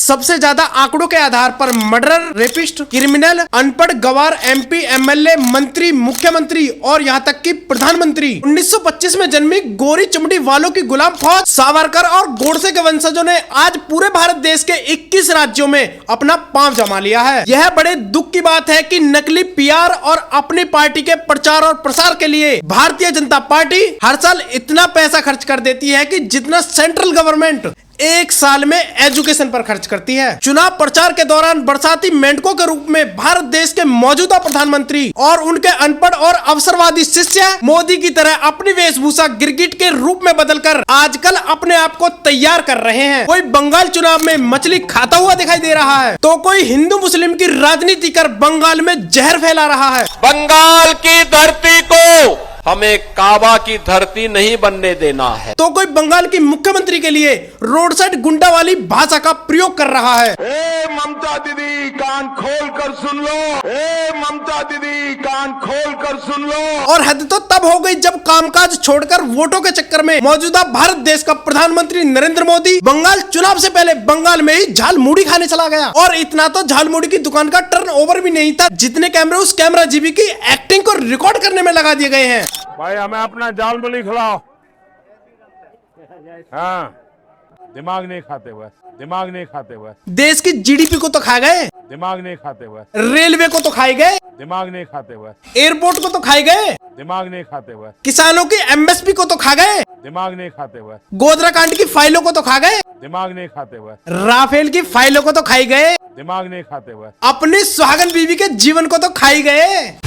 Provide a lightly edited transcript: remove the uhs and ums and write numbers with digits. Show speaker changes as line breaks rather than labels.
सबसे ज्यादा आंकड़ों के आधार पर मर्डरर, रेपिस्ट, क्रिमिनल, अनपढ़, गवार, एमपी, एमएलए, मंत्री, मुख्यमंत्री और यहाँ तक कि प्रधानमंत्री 1925 में जन्मी गोरी चमड़ी वालों की गुलाम फौज सावरकर और गोडसे के वंशजों ने आज पूरे भारत देश के 21 राज्यों में अपना पांव जमा लिया है। यह बड़े दुख की बात है कि नकली पीआर और अपनी पार्टी के प्रचार और प्रसार के लिए भारतीय जनता पार्टी हर साल इतना पैसा खर्च कर देती है कि जितना सेंट्रल गवर्नमेंट एक साल में एजुकेशन पर खर्च करती है। चुनाव प्रचार के दौरान बरसाती मेंढकों के रूप में भारत देश के मौजूदा प्रधानमंत्री और उनके अनपढ़ और अवसरवादी शिष्य मोदी की तरह अपनी वेशभूषा गिरगिट के रूप में बदलकर आजकल अपने आप को तैयार कर रहे हैं। कोई बंगाल चुनाव में मछली खाता हुआ दिखाई दे रहा है तो कोई हिंदू मुस्लिम की राजनीति कर बंगाल में जहर फैला रहा है।
बंगाल की धरती को हमें काबा की धरती नहीं बनने देना है।
तो कोई बंगाल की मुख्यमंत्री के लिए रोड साइड गुंडा वाली भाषा का प्रयोग कर रहा है।
ए ममता दीदी कान खोल कर सुन लो, ए ममता दीदी कान खोल कर सुन लो।
और हद तो तब हो गई जब कामकाज छोड़कर वोटों के चक्कर में मौजूदा भारत देश का प्रधानमंत्री नरेंद्र मोदी बंगाल चुनाव से पहले बंगाल में ही झाल मुड़ी खाने चला गया। और इतना तो झाल मुड़ी की दुकान का टर्न ओवर भी नहीं था जितने कैमरे उस कैमरा जीबी की एक्टिंग को रिकॉर्ड करने में लगा दिए गए हैं।
भाई हमें अपना जाल मुली खिलाओ। हाँ, दिमाग नहीं खाते बस, दिमाग नहीं खाते बस।
देश की जीडीपी को तो खा गए,
दिमाग नहीं खाते बस।
रेलवे को तो खाए गए,
दिमाग नहीं खाते बस।
एयरपोर्ट को तो खाए गए,
दिमाग नहीं खाते बस।
किसानों की एमएसपी को तो खा गए,
दिमाग नहीं खाते बस।
गोधरा कांड की फाइलों को तो खा गए,
दिमाग नहीं खाते बस।
राफेल की फाइलों को तो खाई गए,
दिमाग नहीं खाते बस।
अपनी सुहागन बीवी के जीवन को तो खाई गए।